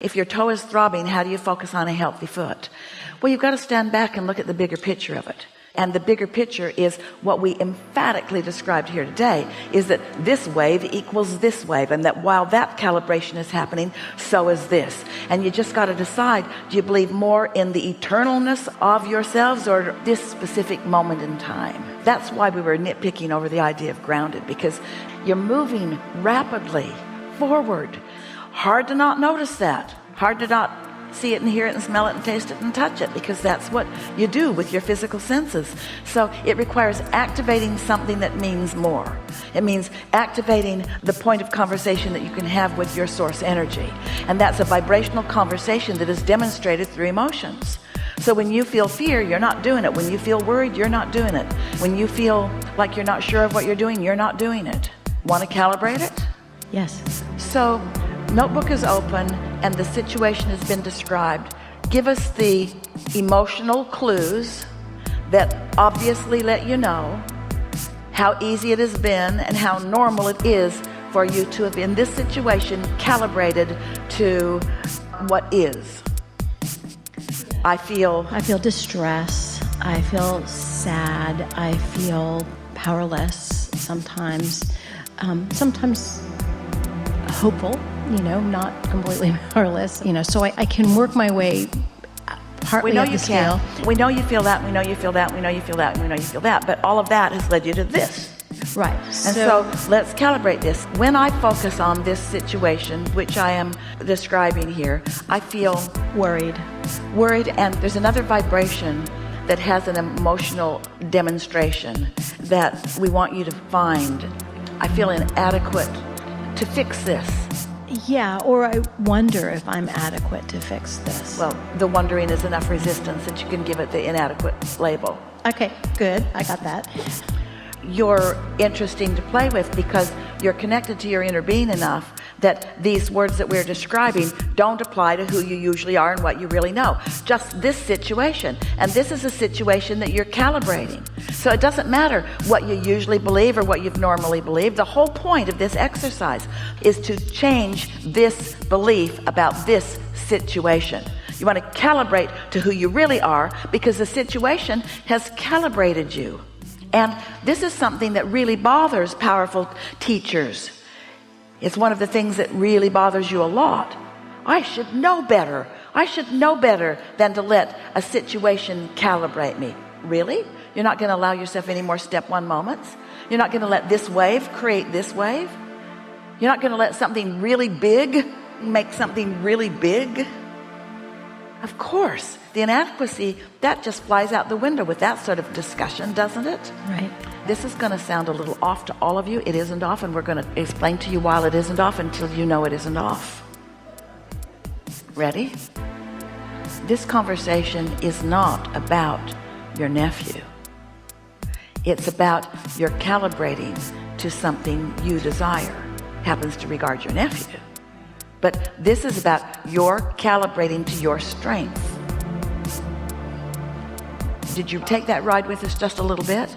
If your toe is throbbing, how do you focus on a healthy foot? Well, you've got to stand back and look at the bigger picture of it. And the bigger picture is what we emphatically described here today, is that this wave equals this wave, and that while that calibration is happening, so is this. And you just got to decide, do you believe more in the eternalness of yourselves or this specific moment in time? That's why we were nitpicking over the idea of grounded, because you're moving rapidly forward. Hard to not notice that. Hard to not see it and hear it and smell it and taste it and touch it, because that's what you do with your physical senses. So it requires activating something that means more. It means activating the point of conversation that you can have with your source energy, and that's a vibrational conversation that is demonstrated through emotions. So when you feel fear, you're not doing it. When you feel worried, you're not doing it. When you feel like you're not sure of what you're doing, you're not doing it. Want to calibrate it? Yes. So notebook is open and the situation has been described. Give us the emotional clues that obviously let you know how easy it has been and how normal it is for you to have, in this situation, calibrated to what is. I feel distress. I feel sad. I feel powerless sometimes. Sometimes hopeful, not completely powerless, so I can work my way partly up the scale. We know you feel that, we know you feel that, we know you feel that, we know you feel that, but all of that has led you to this. Right. And so let's calibrate this. When I focus on this situation, which I am describing here, I feel worried, and there's another vibration that has an emotional demonstration that we want you to find. I feel inadequate to fix this. Yeah, or I wonder if I'm adequate to fix this. Well, the wondering is enough resistance that you can give it the inadequate label. Okay, good. I got that. You're interesting to play with because you're connected to your inner being enough that these words that we're describing don't apply to who you usually are and what you really know. Just this situation. And this is a situation that you're calibrating. So it doesn't matter what you usually believe or what you've normally believed. The whole point of this exercise is to change this belief about this situation. You want to calibrate to who you really are because the situation has calibrated you. And this is something that really bothers powerful teachers. It's one of the things that really bothers you a lot. I should know better. I should know better than to let a situation calibrate me. Really? You're not going to allow yourself any more step one moments? You're not going to let this wave create this wave? You're not going to let something really big make something really big? Of course. The inadequacy, that just flies out the window with that sort of discussion, doesn't it? Right. This is going to sound a little off to all of you. It isn't off, and we're going to explain to you why it isn't off until you know it isn't off. Ready? This conversation is not about your nephew. It's about your calibrating to something you desire. Happens to regard your nephew. But this is about your calibrating to your strength. Did you take that ride with us just a little bit?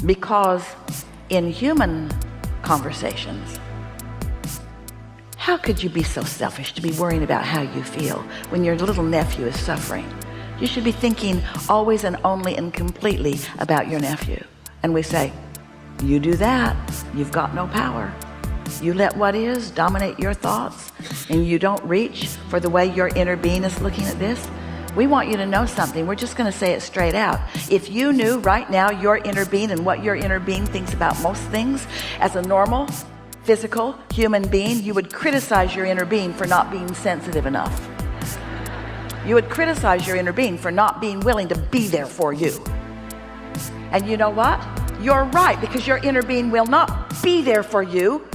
Because in human conversations, how could you be so selfish to be worrying about how you feel when your little nephew is suffering? You should be thinking always and only and completely about your nephew. And we say, you do that, you've got no power. You let what is dominate your thoughts, and you don't reach for the way your inner being is looking at this. We want you to know something. We're just going to say it straight out. If you knew right now your inner being and what your inner being thinks about most things as a normal, physical, human being, you would criticize your inner being for not being sensitive enough. You would criticize your inner being for not being willing to be there for you. And you know what? You're right, because your inner being will not be there for you.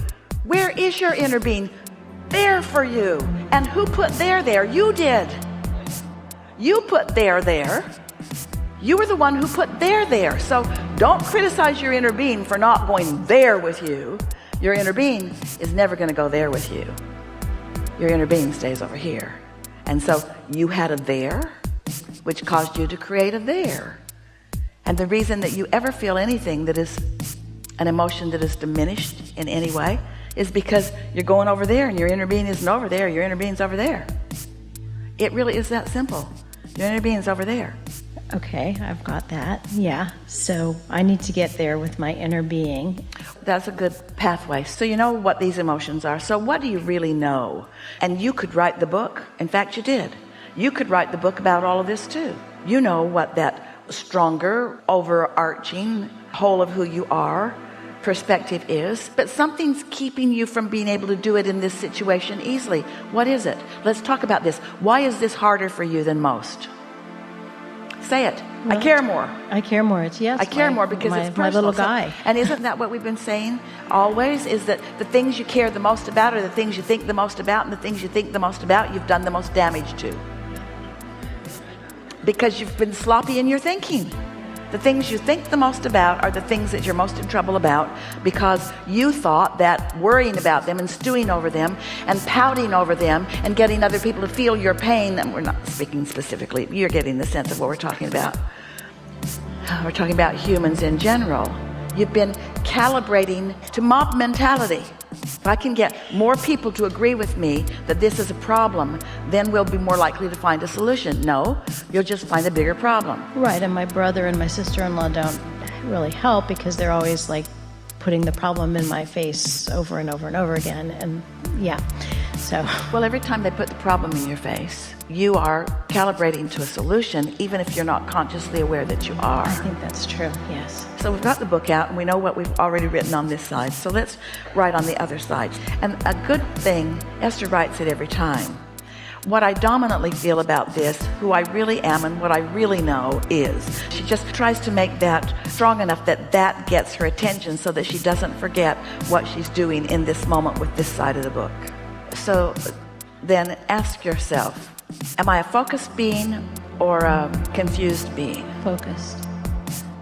Where is your inner being? There for you. And who put there? You did. You put there. You were the one who put there. So don't criticize your inner being for not going there with you. Your inner being is never going to go there with you. Your inner being stays over here. And so you had a there, which caused you to create a there. And the reason that you ever feel anything that is an emotion that is diminished in any way is because you're going over there and your inner being isn't over there. Your inner being's over there. It really is that simple. Your inner being's over there. Okay, I've got that. Yeah. So I need to get there with my inner being. That's a good pathway. So you know what these emotions are. So what do you really know? And you could write the book. In fact, you did. You could write the book about all of this too. You know what that stronger, overarching whole of who you are perspective is, but something's keeping you from being able to do it in this situation easily. What is it? Let's talk about this. Why is this harder for you than most? Say it. Well, I care more. I care more. It's yes. I care more because it's personal. My little guy. And isn't that what we've been saying always? Is that the things you care the most about are the things you think the most about, and the things you think the most about you've done the most damage to. Because you've been sloppy in your thinking. The things you think the most about are the things that you're most in trouble about, because you thought that worrying about them and stewing over them and pouting over them and getting other people to feel your pain, and we're not speaking specifically, you're getting the sense of what we're talking about. We're talking about humans in general. You've been calibrating to mob mentality. If I can get more people to agree with me that this is a problem, then we'll be more likely to find a solution. No, you'll just find a bigger problem. Right, and my brother and my sister-in-law don't really help because they're always like putting the problem in my face over and over and over again. And yeah, so. Well, every time they put the problem in your face, you are calibrating to a solution, even if you're not consciously aware that you are. I think that's true, yes. So we've got the book out and we know what we've already written on this side. So let's write on the other side. And a good thing, Esther writes it every time. What I dominantly feel about this, who I really am and what I really know is, she just tries to make that strong enough that that gets her attention so that she doesn't forget what she's doing in this moment with this side of the book. So then ask yourself, am I a focused being or a confused being? Focused.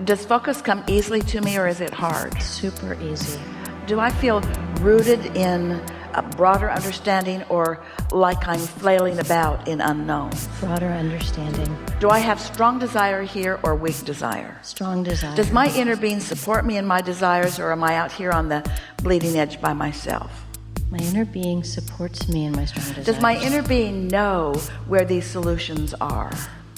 Does focus come easily to me, or is it hard? Super easy. Do I feel rooted in a broader understanding, or like I'm flailing about in unknown? Broader understanding. Do I have strong desire here or weak desire? Strong desire. Does my inner being support me in my desires, or am I out here on the bleeding edge by myself? My inner being supports me in my strong desires. Does my inner being know where these solutions are?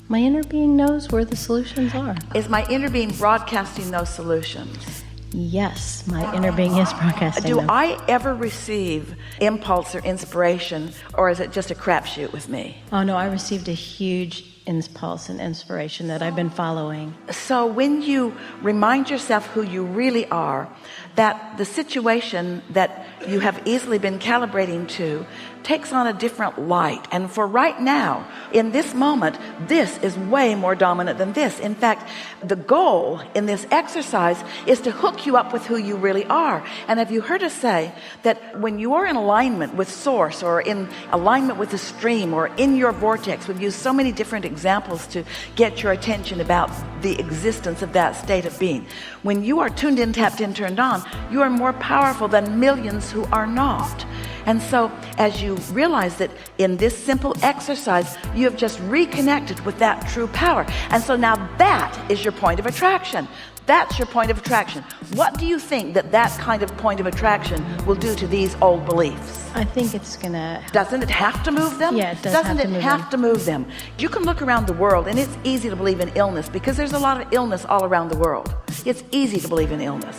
My inner being knows where the solutions are. Is my inner being broadcasting those solutions? Yes, my inner being is broadcasting Do them. I ever receive impulse or inspiration, or is it just a crapshoot with me? Oh no, I received a huge impulse and inspiration that I've been following. So when you remind yourself who you really are, that the situation that you have easily been calibrating to takes on a different light. And for right now, in this moment, this is way more dominant than this. In fact, the goal in this exercise is to hook you up with who you really are. And have you heard us say that when you are in alignment with source, or in alignment with the stream, or in your vortex, we've used so many different examples to get your attention about the existence of that state of being. When you are tuned in, tapped in, turned on, you are more powerful than millions who are not. And so as you realize that in this simple exercise, you have just reconnected with that true power. And so now that is your point of attraction. That's your point of attraction. What do you think that that kind of point of attraction will do to these old beliefs? I think it's gonna... Doesn't it have to move them? Yeah, it does. Doesn't it have to move them? You can look around the world, and it's easy to believe in illness because there's a lot of illness all around the world. It's easy to believe in illness.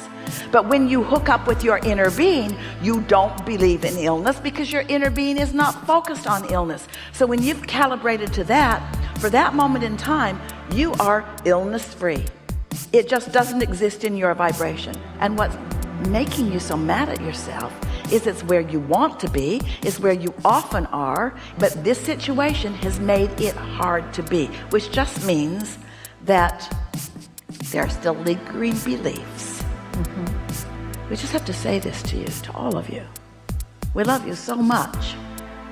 But when you hook up with your inner being, you don't believe in illness because your inner being is not focused on illness. So when you've calibrated to that, for that moment in time, you are illness-free. It just doesn't exist in your vibration. And what's making you so mad at yourself is it's where you want to be, it's where you often are, but this situation has made it hard to be, which just means that there are still lingering beliefs. We just have to say this to you, to all of you. We love you so much.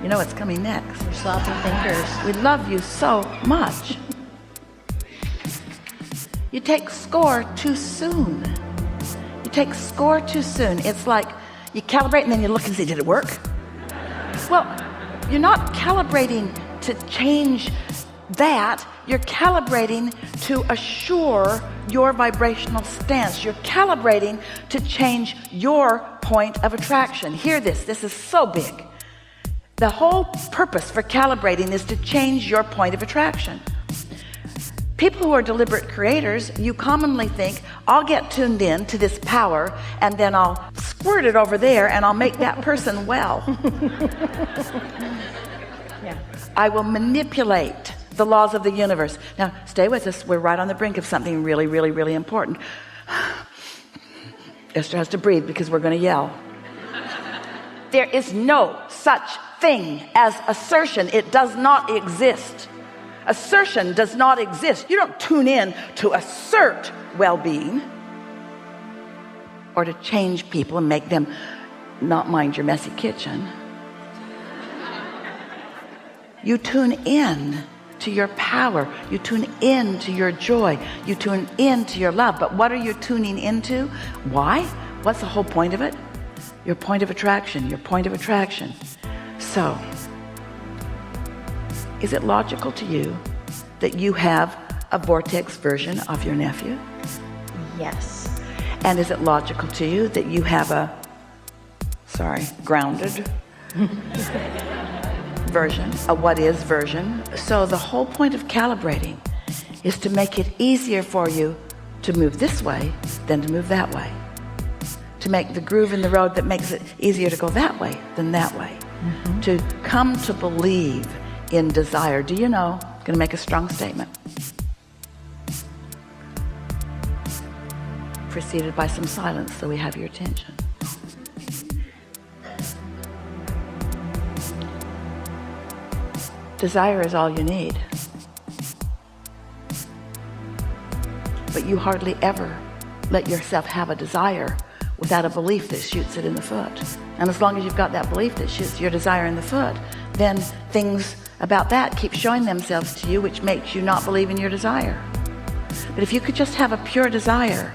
You know what's coming next. We're sloppy thinkers. We love you so much. You take score too soon. You take score too soon. It's like you calibrate and then you look and see, did it work? Well, you're not calibrating to change that. You're calibrating to assure your vibrational stance. You're calibrating to change your point of attraction. Hear this. This is so big. The whole purpose for calibrating is to change your point of attraction. People who are deliberate creators, you commonly think, I'll get tuned in to this power and then I'll squirt it over there and I'll make that person well. Yeah. I will manipulate the laws of the universe. Now, stay with us. We're right on the brink of something really, really, really important. Esther has to breathe because we're going to yell. There is no such thing as assertion. It does not exist. Assertion does not exist. You don't tune in to assert well-being or to change people and make them not mind your messy kitchen. You tune in to your power. You tune in to your joy. You tune in to your love. But what are you tuning into? Why? What's the whole point of it? Your point of attraction. Your point of attraction. So, is it logical to you that you have a vortex version of your nephew? Yes. And is it logical to you that you have a, grounded version, a what is version? So the whole point of calibrating is to make it easier for you to move this way than to move that way. To make the groove in the road that makes it easier to go that way than that way. Mm-hmm. To come to believe in desire. Do you know? I'm going to make a strong statement. Preceded by some silence so we have your attention. Desire is all you need. But you hardly ever let yourself have a desire without a belief that shoots it in the foot. And as long as you've got that belief that shoots your desire in the foot, then things about that keep showing themselves to you, which makes you not believe in your desire. But if you could just have a pure desire,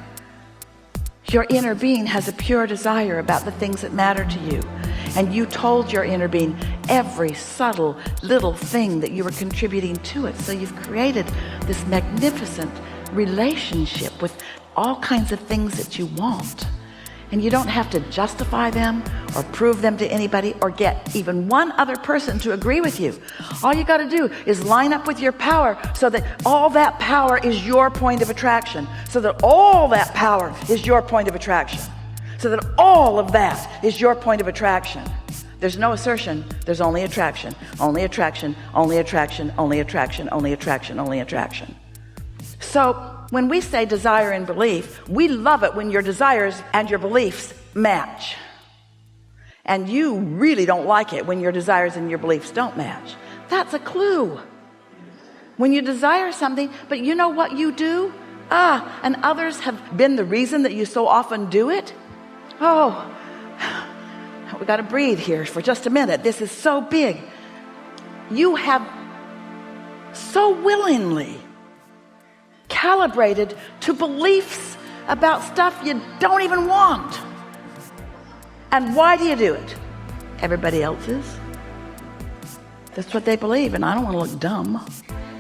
your inner being has a pure desire about the things that matter to you. And you told your inner being every subtle little thing that you were contributing to it. So you've created this magnificent relationship with all kinds of things that you want. And you don't have to justify them or prove them to anybody or get even one other person to agree with you. All you got to do is line up with your power so that all that power is your point of attraction. So that all that power is your point of attraction. So that all of that is your point of attraction. There's no assertion. There's only attraction. Only attraction. Only attraction. Only attraction. Only attraction. Only attraction. So when we say desire and belief, we love it when your desires and your beliefs match. And you really don't like it when your desires and your beliefs don't match. That's a clue. When you desire something, but you know what you do? And others have been the reason that you so often do it. Oh, we got to breathe here for just a minute. This is so big. You have so willingly calibrated to beliefs about stuff you don't even want. And why do you do it? Everybody else's. That's what they believe, and I don't want to look dumb.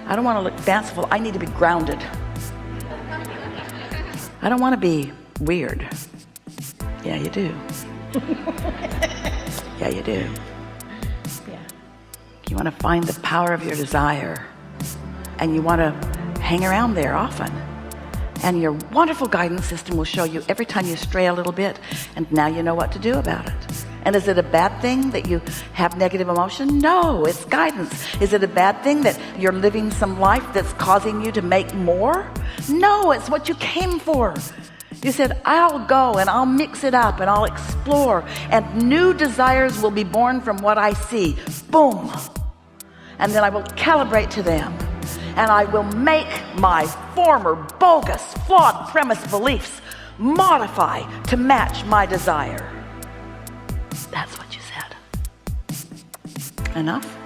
I don't want to look fanciful. I need to be grounded. I don't want to be weird. Yeah, you do. Yeah, you do. Yeah. You want to find the power of your desire, and you want to hang around there often. And your wonderful guidance system will show you every time you stray a little bit, and now you know what to do about it. And is it a bad thing that you have negative emotion? No, it's guidance. Is it a bad thing that you're living some life that's causing you to make more? No, it's what you came for. You said, I'll go and I'll mix it up and I'll explore, and new desires will be born from what I see. Boom. And then I will calibrate to them. And I will make my former bogus, flawed premise beliefs modify to match my desire. That's what you said. Enough?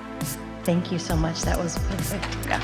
Thank you so much. That was perfect. Yeah.